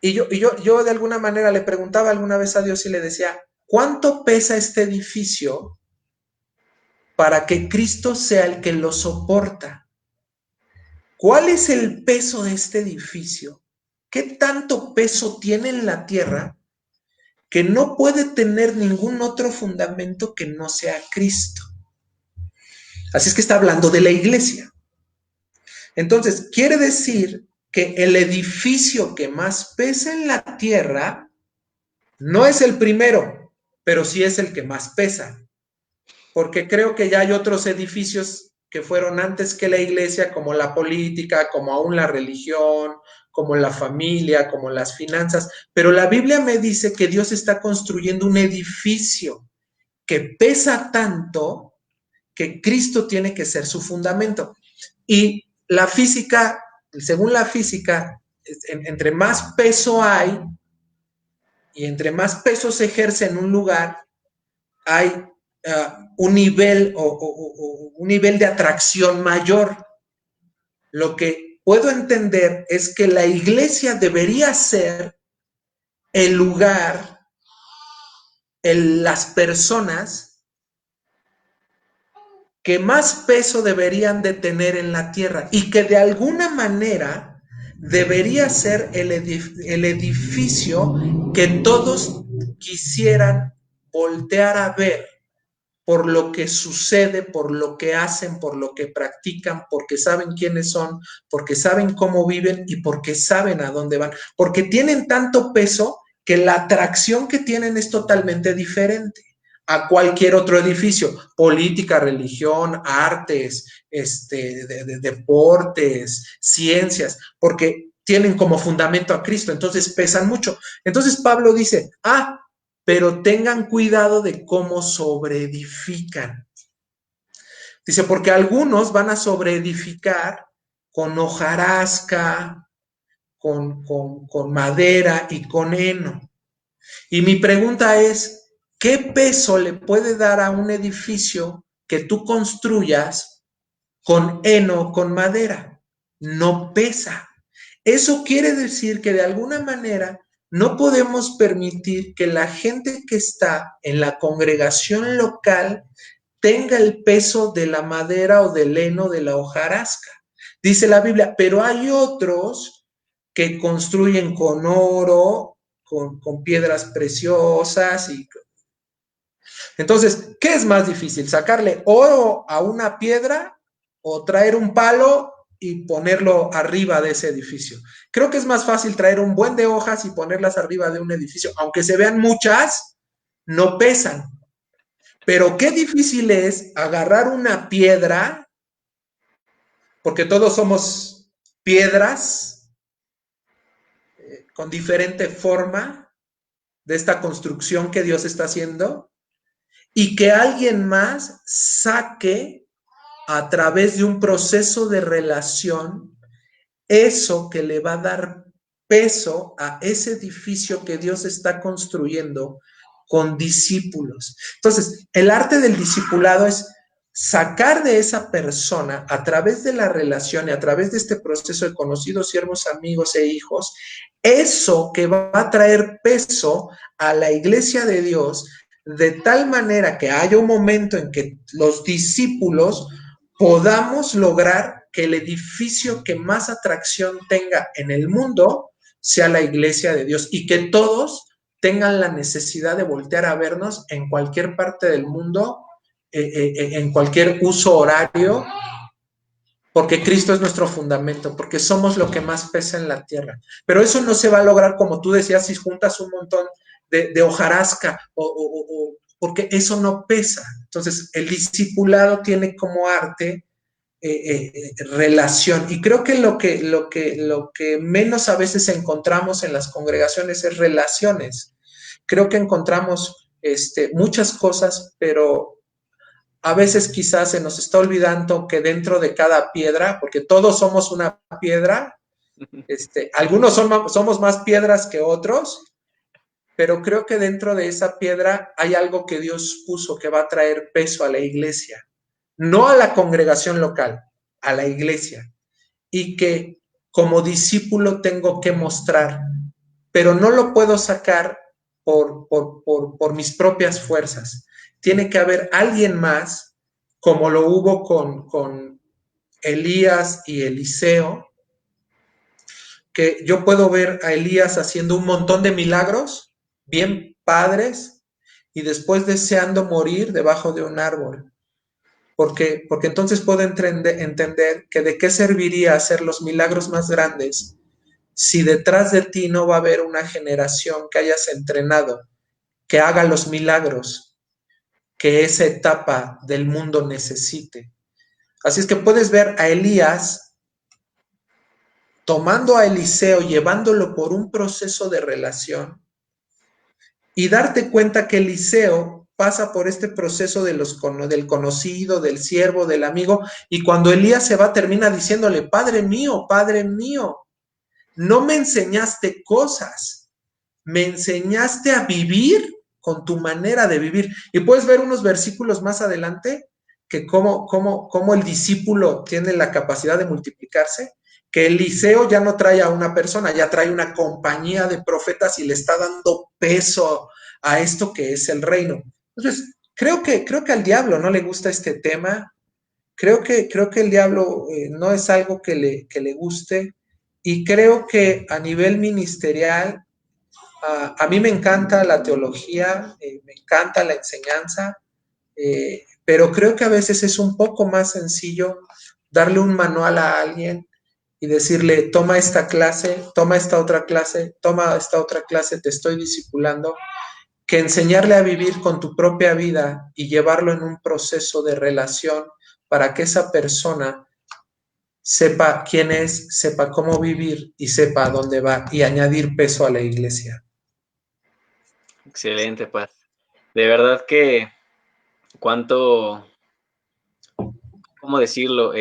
Y yo de alguna manera le preguntaba alguna vez a Dios y le decía, ¿cuánto pesa este edificio para que Cristo sea el que lo soporta? ¿Cuál es el peso de este edificio? ¿Qué tanto peso tiene en la tierra que no puede tener ningún otro fundamento que no sea Cristo? Así es que está hablando de la iglesia. Entonces, quiere decir que el edificio que más pesa en la tierra no es el primero, pero sí es el que más pesa, porque creo que ya hay otros edificios que fueron antes que la iglesia, como la política, como aún la religión, como la familia, como las finanzas, pero la Biblia me dice que Dios está construyendo un edificio que pesa tanto que Cristo tiene que ser su fundamento. Y la física, según la física, entre más peso hay, y entre más peso se ejerce en un lugar, hay un nivel un nivel de atracción mayor. Lo que puedo entender es que la iglesia debería ser el lugar, las personas que más peso deberían de tener en la tierra y que de alguna manera debería ser el edificio que todos quisieran voltear a ver por lo que sucede, por lo que hacen, por lo que practican, porque saben quiénes son, porque saben cómo viven y porque saben a dónde van, porque tienen tanto peso que la atracción que tienen es totalmente diferente a cualquier otro edificio, política, religión, artes, deportes, ciencias, porque tienen como fundamento a Cristo, entonces pesan mucho. Entonces Pablo dice, pero tengan cuidado de cómo sobreedifican. Dice, porque algunos van a sobreedificar con hojarasca, con madera y con heno. Y mi pregunta es, ¿qué peso le puede dar a un edificio que tú construyas con heno, con madera? No pesa. Eso quiere decir que de alguna manera no podemos permitir que la gente que está en la congregación local tenga el peso de la madera o del heno de la hojarasca. Dice la Biblia, pero hay otros que construyen con oro, con piedras preciosas. Entonces, ¿qué es más difícil? ¿Sacarle oro a una piedra o traer un palo y ponerlo arriba de ese edificio? Creo que es más fácil traer un buen de hojas y ponerlas arriba de un edificio. Aunque se vean muchas, no pesan. Pero qué difícil es agarrar una piedra, porque todos somos piedras con diferente forma de esta construcción que Dios está haciendo, y que alguien más saque a través de un proceso de relación eso que le va a dar peso a ese edificio que Dios está construyendo con discípulos. Entonces, el arte del discipulado es sacar de esa persona a través de la relación y a través de este proceso de conocidos, siervos, amigos e hijos, eso que va a traer peso a la iglesia de Dios, de tal manera que haya un momento en que los discípulos podamos lograr que el edificio que más atracción tenga en el mundo sea la iglesia de Dios y que todos tengan la necesidad de voltear a vernos en cualquier parte del mundo, en cualquier uso horario, porque Cristo es nuestro fundamento, porque somos lo que más pesa en la tierra. Pero eso no se va a lograr, como tú decías, si juntas un montón de hojarasca, porque eso no pesa. Entonces, el discipulado tiene como arte relación. Y creo que lo que menos a veces encontramos en las congregaciones es relaciones. Creo que encontramos muchas cosas, pero a veces quizás se nos está olvidando que dentro de cada piedra, porque todos somos una piedra, algunos somos más piedras que otros, pero creo que dentro de esa piedra hay algo que Dios puso que va a traer peso a la iglesia, no a la congregación local, a la iglesia, y que como discípulo tengo que mostrar, pero no lo puedo sacar por mis propias fuerzas. Tiene que haber alguien más, como lo hubo con Elías y Eliseo, que yo puedo ver a Elías haciendo un montón de milagros, bien padres, y después deseando morir debajo de un árbol. Porque entonces puedo entender que de qué serviría hacer los milagros más grandes si detrás de ti no va a haber una generación que hayas entrenado, que haga los milagros que esa etapa del mundo necesite. Así es que puedes ver a Elías tomando a Eliseo, llevándolo por un proceso de relación y darte cuenta que Eliseo pasa por este proceso del conocido, del siervo, del amigo, y cuando Elías se va termina diciéndole, Padre mío, no me enseñaste cosas, me enseñaste a vivir con tu manera de vivir. Y puedes ver unos versículos más adelante que cómo el discípulo tiene la capacidad de multiplicarse, que Eliseo ya no trae a una persona, ya trae una compañía de profetas y le está dando peso a esto que es el reino. Entonces, creo que al diablo no le gusta este tema. Creo que el diablo no es algo que le guste, y creo que a nivel ministerial, a mí me encanta la teología, me encanta la enseñanza, pero creo que a veces es un poco más sencillo darle un manual a alguien y decirle, toma esta clase, toma esta otra clase, toma esta otra clase, te estoy discipulando, que enseñarle a vivir con tu propia vida y llevarlo en un proceso de relación para que esa persona sepa quién es, sepa cómo vivir y sepa a dónde va y añadir peso a la iglesia. Excelente, Paz. De verdad que cuánto, ¿cómo decirlo?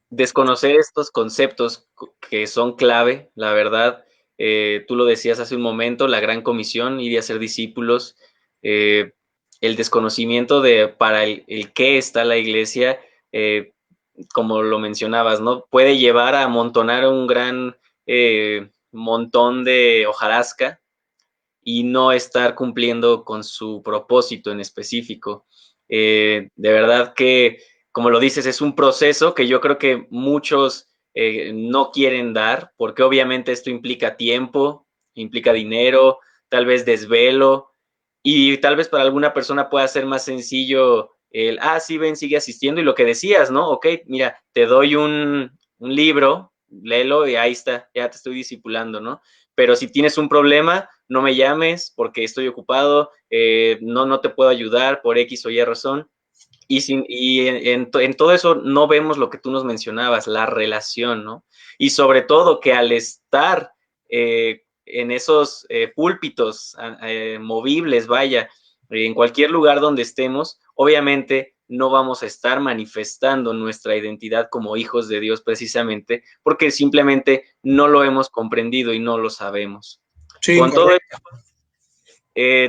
Desconocer estos conceptos que son clave, la verdad. Tú lo decías hace un momento, la gran comisión, ir a ser discípulos, eh, el desconocimiento de para el qué está la iglesia, eh, como lo mencionabas, ¿no? Puede llevar a amontonar un gran montón de hojarasca y no estar cumpliendo con su propósito en específico. De verdad que, como lo dices, es un proceso que yo creo que muchos no quieren dar, porque obviamente esto implica tiempo, implica dinero, tal vez desvelo, y tal vez para alguna persona pueda ser más sencillo el, sí, ven, sigue asistiendo, y lo que decías, ¿no? Ok, mira, te doy un libro, léelo y ahí está, ya te estoy discipulando, ¿no? Pero si tienes un problema, no me llames porque estoy ocupado, no te puedo ayudar por X o Y razón. Y en todo eso no vemos lo que tú nos mencionabas, la relación, ¿no? Y sobre todo que al estar en esos púlpitos movibles, vaya, en cualquier lugar donde estemos, obviamente no vamos a estar manifestando nuestra identidad como hijos de Dios precisamente porque simplemente no lo hemos comprendido y no lo sabemos. Sí, Con todo correcto.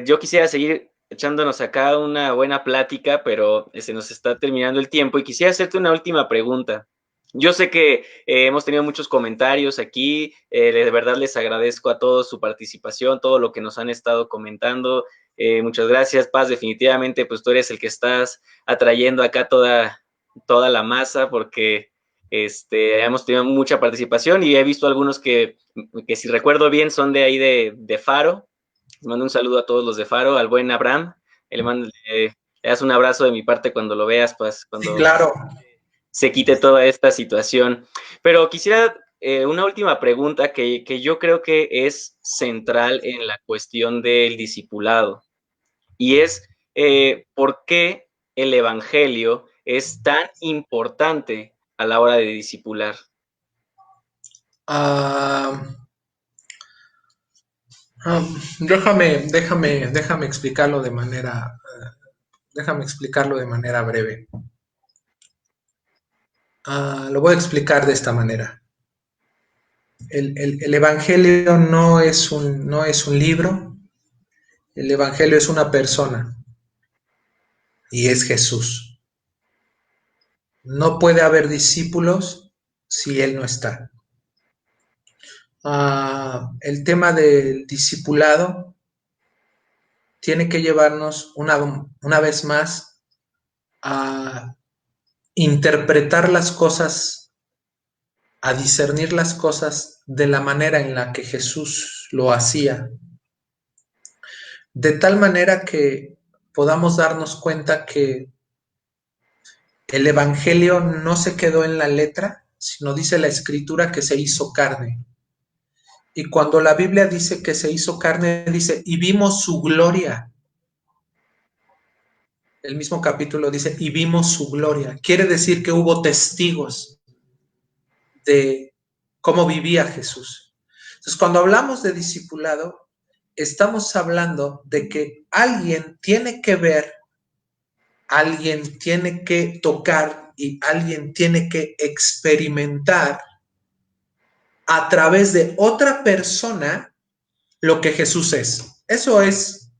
yo quisiera seguir echándonos acá una buena plática, pero se nos está terminando el tiempo y quisiera hacerte una última pregunta. Yo sé que hemos tenido muchos comentarios aquí, de verdad les agradezco a todos su participación, todo lo que nos han estado comentando. Muchas gracias, Paz, definitivamente pues tú eres el que estás atrayendo acá toda la masa porque hemos tenido mucha participación y he visto algunos que si recuerdo bien son de ahí de Faro. Les mando un saludo a todos los de Faro, al buen Abraham. Le das un abrazo de mi parte cuando lo veas, pues, Sí, cuando claro. se quite toda esta situación. Pero quisiera una última pregunta que yo creo que es central en la cuestión del discipulado. Y es, ¿por qué el Evangelio es tan importante a la hora de discipular? Ah, déjame explicarlo de manera, déjame explicarlo de manera breve. Lo voy a explicar de esta manera. El Evangelio no es un libro, el Evangelio es una persona y es Jesús. No puede haber discípulos si Él no está. El tema del discipulado tiene que llevarnos una vez más a interpretar las cosas, a discernir las cosas de la manera en la que Jesús lo hacía, de tal manera que podamos darnos cuenta que el Evangelio no se quedó en la letra, sino dice la Escritura que se hizo carne. Y cuando la Biblia dice que se hizo carne, dice, y vimos su gloria. El mismo capítulo dice, y vimos su gloria. Quiere decir que hubo testigos de cómo vivía Jesús. Entonces, cuando hablamos de discipulado, estamos hablando de que alguien tiene que ver, alguien tiene que tocar y alguien tiene que experimentar a través de otra persona lo que Jesús es. Eso es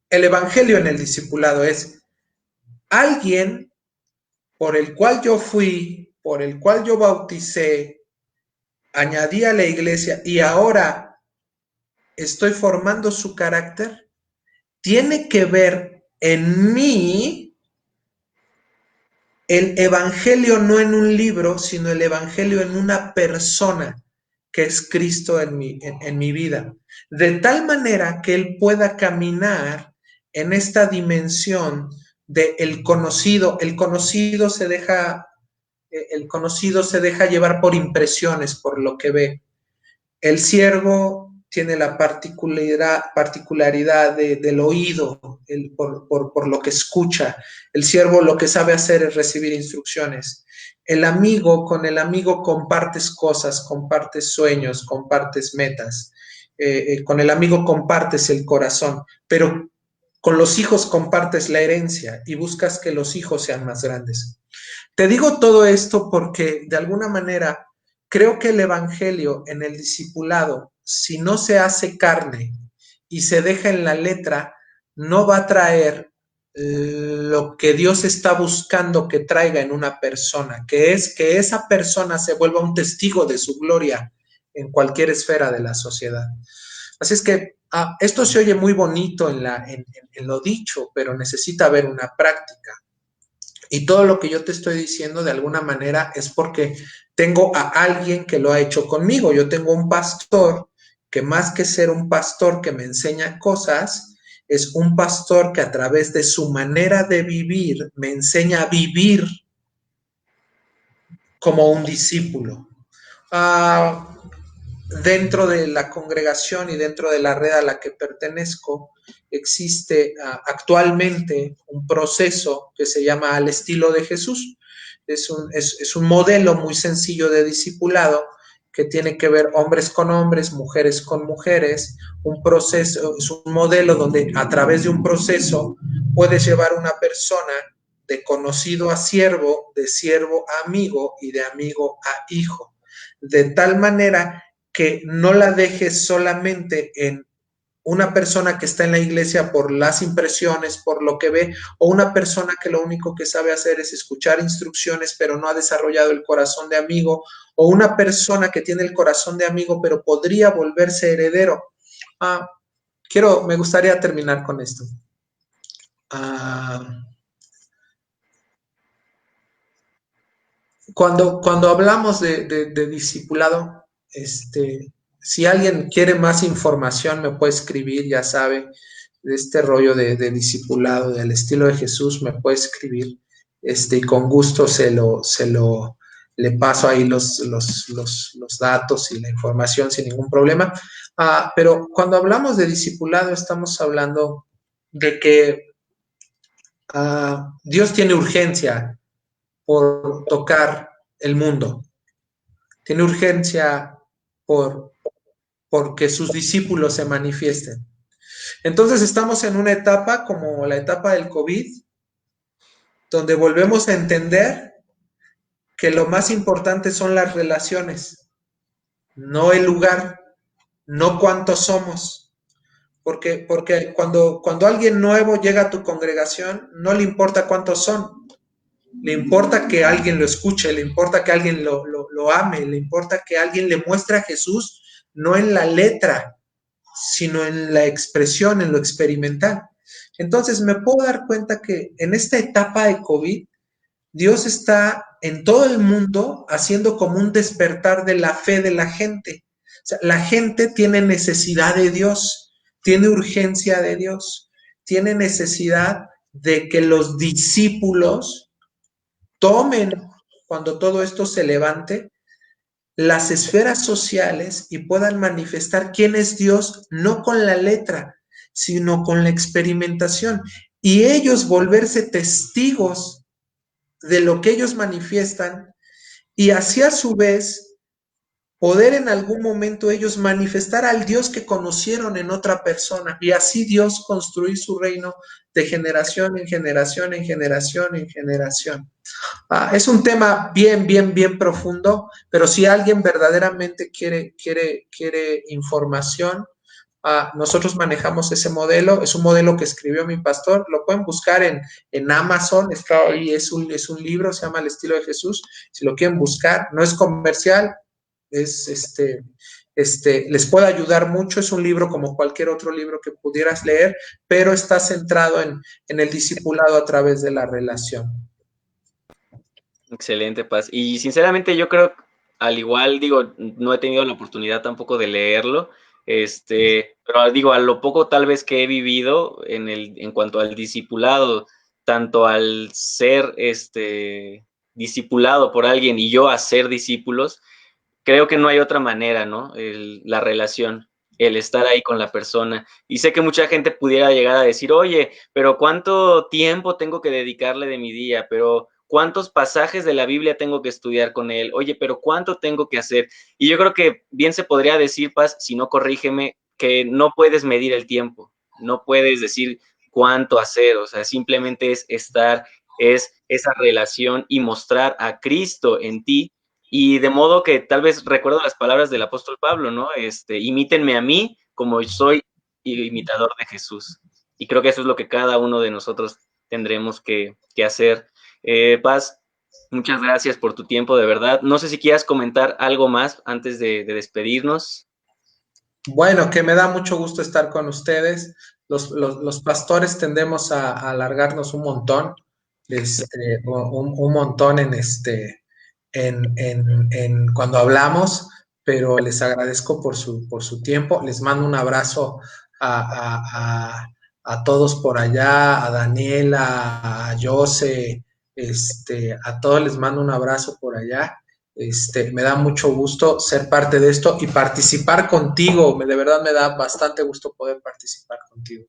el evangelio en el discipulado, es alguien por el cual yo fui, por el cual yo bauticé, añadí a la iglesia y ahora estoy formando su carácter, tiene que ver en mí el evangelio no en un libro, sino el evangelio en una persona que es Cristo en mi vida. De tal manera que Él pueda caminar en esta dimensión de el conocido. El conocido se deja llevar por impresiones, por lo que ve. El siervo tiene la particularidad del oído, por lo que escucha. El siervo lo que sabe hacer es recibir instrucciones. Con el amigo compartes cosas, compartes sueños, compartes metas. Con el amigo compartes el corazón, pero con los hijos compartes la herencia y buscas que los hijos sean más grandes. Te digo todo esto porque de alguna manera creo que el evangelio en el discipulado, si no se hace carne y se deja en la letra, no va a traer lo que Dios está buscando que traiga en una persona, que es que esa persona se vuelva un testigo de su gloria en cualquier esfera de la sociedad. Así es que esto se oye muy bonito en lo dicho, pero necesita haber una práctica. Y todo lo que yo te estoy diciendo de alguna manera es porque tengo a alguien que lo ha hecho conmigo. Yo tengo un pastor que más que ser un pastor que me enseña cosas, es un pastor que a través de su manera de vivir me enseña a vivir como un discípulo. Uh, Dentro de la congregación y dentro de la red a la que pertenezco, existe actualmente un proceso que se llama Al estilo de Jesús. Es un modelo muy sencillo de discipulado que tiene que ver hombres con hombres, mujeres con mujeres, un proceso, es un modelo donde a través de un proceso puedes llevar una persona de conocido a siervo, de siervo a amigo y de amigo a hijo, de tal manera que no la dejes solamente en una persona que está en la iglesia por las impresiones, por lo que ve, o una persona que lo único que sabe hacer es escuchar instrucciones, pero no ha desarrollado el corazón de amigo, o una persona que tiene el corazón de amigo, pero podría volverse heredero. Me gustaría terminar con esto. Cuando hablamos de discipulado, si alguien quiere más información, me puede escribir, ya sabe, de este rollo de discipulado, del estilo de Jesús, me puede escribir, y con gusto le paso ahí los datos y la información sin ningún problema. Pero cuando hablamos de discipulado, estamos hablando de que Dios tiene urgencia por tocar el mundo. Tiene urgencia porque sus discípulos se manifiesten. Entonces estamos en una etapa como la etapa del COVID, donde volvemos a entender que lo más importante son las relaciones, no el lugar, no cuántos somos. Porque cuando alguien nuevo llega a tu congregación, no le importa cuántos son, le importa que alguien lo escuche, le importa que alguien lo ame, le importa que alguien le muestre a Jesús, no en la letra, sino en la expresión, en lo experimental. Entonces me puedo dar cuenta que en esta etapa de COVID, Dios está en todo el mundo haciendo como un despertar de la fe de la gente. O sea, la gente tiene necesidad de Dios, tiene urgencia de Dios, tiene necesidad de que los discípulos tomen, cuando todo esto se levante, las esferas sociales y puedan manifestar quién es Dios, no con la letra, sino con la experimentación. Y ellos volverse testigos de lo que ellos manifiestan y así a su vez poder en algún momento ellos manifestar al Dios que conocieron en otra persona y así Dios construir su reino de generación en generación, en generación, en generación. Es un tema bien profundo, pero si alguien verdaderamente quiere información, nosotros manejamos ese modelo, es un modelo que escribió mi pastor, lo pueden buscar en Amazon, está ahí, es un libro, se llama El estilo de Jesús, si lo quieren buscar, no es comercial, les puede ayudar mucho, es un libro como cualquier otro libro que pudieras leer, pero está centrado en el discipulado a través de la relación. Excelente, Paz. Y sinceramente yo creo, al igual, digo, no he tenido la oportunidad tampoco de leerlo, pero digo, a lo poco tal vez que he vivido en cuanto al discipulado tanto al ser discipulado por alguien y yo a ser discípulos, creo que no hay otra manera, ¿no? La relación, el estar ahí con la persona. Y sé que mucha gente pudiera llegar a decir, oye, pero ¿cuánto tiempo tengo que dedicarle de mi día? Pero ¿cuántos pasajes de la Biblia tengo que estudiar con él? Oye, pero ¿cuánto tengo que hacer? Y yo creo que bien se podría decir, Paz, si no corrígeme, que no puedes medir el tiempo, no puedes decir cuánto hacer, o sea, simplemente es estar, es esa relación y mostrar a Cristo en ti y de modo que tal vez recuerdo las palabras del apóstol Pablo, ¿no? Imítenme a mí como soy imitador de Jesús. Y creo que eso es lo que cada uno de nosotros tendremos que hacer. Paz, muchas gracias por tu tiempo, de verdad. No sé si quieras comentar algo más antes de despedirnos. Bueno, que me da mucho gusto estar con ustedes. Los pastores tendemos a alargarnos un montón, un montón en cuando hablamos, pero les agradezco por su tiempo. Les mando un abrazo a todos por allá, a Daniela, a Jose, a todos les mando un abrazo por allá. Me da mucho gusto ser parte de esto y participar contigo. De verdad me da bastante gusto poder participar contigo.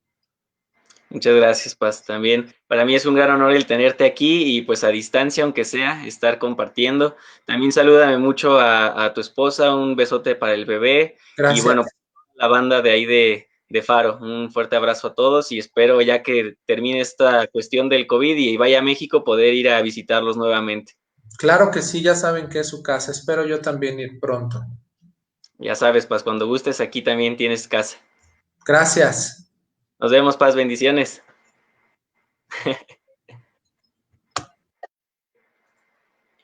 Muchas gracias, Paz. También para mí es un gran honor el tenerte aquí y pues a distancia, aunque sea, estar compartiendo. También salúdame mucho a tu esposa, un besote para el bebé y bueno, Gracias. la banda de ahí de Faro. Un fuerte abrazo a todos y espero ya que termine esta cuestión del COVID y vaya a México poder ir a visitarlos nuevamente. Claro que sí, ya saben que es su casa. Espero yo también ir pronto. Ya sabes, Paz, cuando gustes aquí también tienes casa. Gracias. Nos vemos, Paz, bendiciones.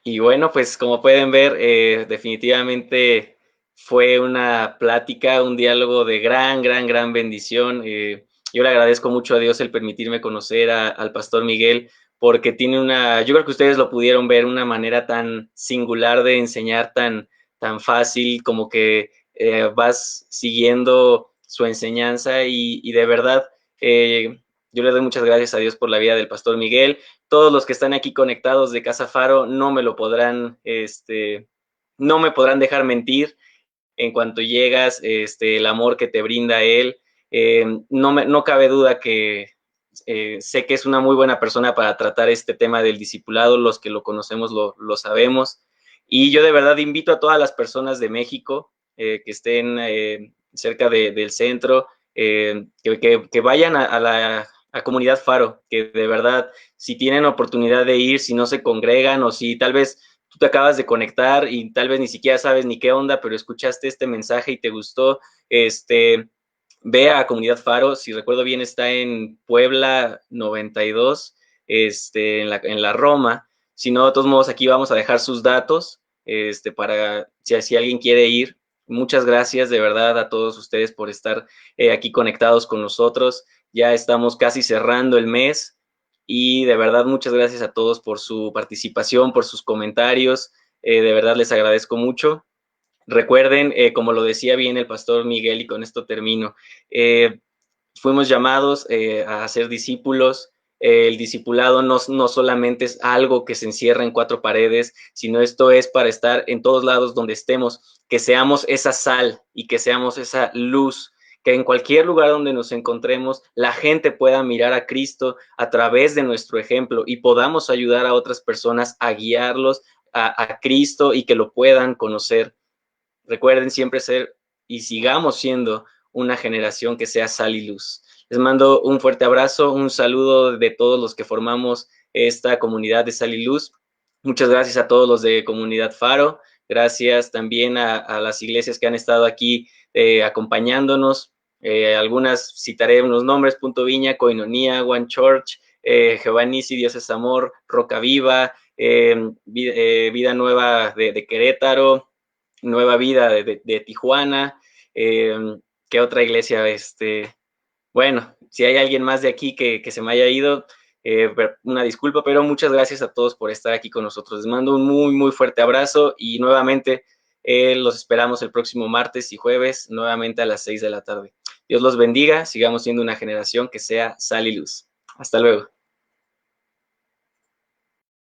Y bueno, pues como pueden ver, definitivamente fue una plática, un diálogo de gran bendición. Yo le agradezco mucho a Dios el permitirme conocer al pastor Miguel, porque tiene yo creo que ustedes lo pudieron ver, una manera tan singular de enseñar, tan fácil, como que vas siguiendo su enseñanza y de verdad, yo le doy muchas gracias a Dios por la vida del pastor Miguel. Todos los que están aquí conectados de Casa Faro no me lo podrán, no me podrán dejar mentir en cuanto llegas, el amor que te brinda él. No cabe duda que sé que es una muy buena persona para tratar este tema del discipulado, los que lo conocemos lo sabemos. Y yo de verdad invito a todas las personas de México que estén cerca del centro, que vayan a la comunidad Faro, que de verdad, si tienen oportunidad de ir, si no se congregan o si tal vez tú te acabas de conectar y tal vez ni siquiera sabes ni qué onda, pero escuchaste este mensaje y te gustó, ve a Comunidad Faro, si recuerdo bien está en Puebla 92, en la Roma. Si no, de todos modos aquí vamos a dejar sus datos, para si alguien quiere ir. Muchas gracias de verdad a todos ustedes por estar aquí conectados con nosotros. Ya estamos casi cerrando el mes y de verdad muchas gracias a todos por su participación, por sus comentarios. De verdad les agradezco mucho. Recuerden, como lo decía bien el pastor Miguel, y con esto termino, fuimos llamados a ser discípulos. El discipulado no solamente es algo que se encierra en cuatro paredes, sino esto es para estar en todos lados donde estemos, que seamos esa sal y que seamos esa luz, que en cualquier lugar donde nos encontremos, la gente pueda mirar a Cristo a través de nuestro ejemplo y podamos ayudar a otras personas a guiarlos a Cristo y que lo puedan conocer. Recuerden siempre ser y sigamos siendo una generación que sea sal y luz. Les mando un fuerte abrazo, un saludo de todos los que formamos esta comunidad de sal y luz. Muchas gracias a todos los de Comunidad Faro. Gracias también a las iglesias que han estado aquí acompañándonos. Algunas citaré unos nombres: Punto Viña, Coinonía, One Church, Jehová Nisi, Dios es Amor, Roca Viva, Vida Nueva de Querétaro, Nueva Vida de Tijuana. ¿Qué otra iglesia? Bueno, si hay alguien más de aquí que se me haya ido, una disculpa, pero muchas gracias a todos por estar aquí con nosotros. Les mando un muy fuerte abrazo y nuevamente los esperamos el próximo martes y jueves, nuevamente a las 6 de la tarde. Dios los bendiga, sigamos siendo una generación que sea sal y luz. Hasta luego.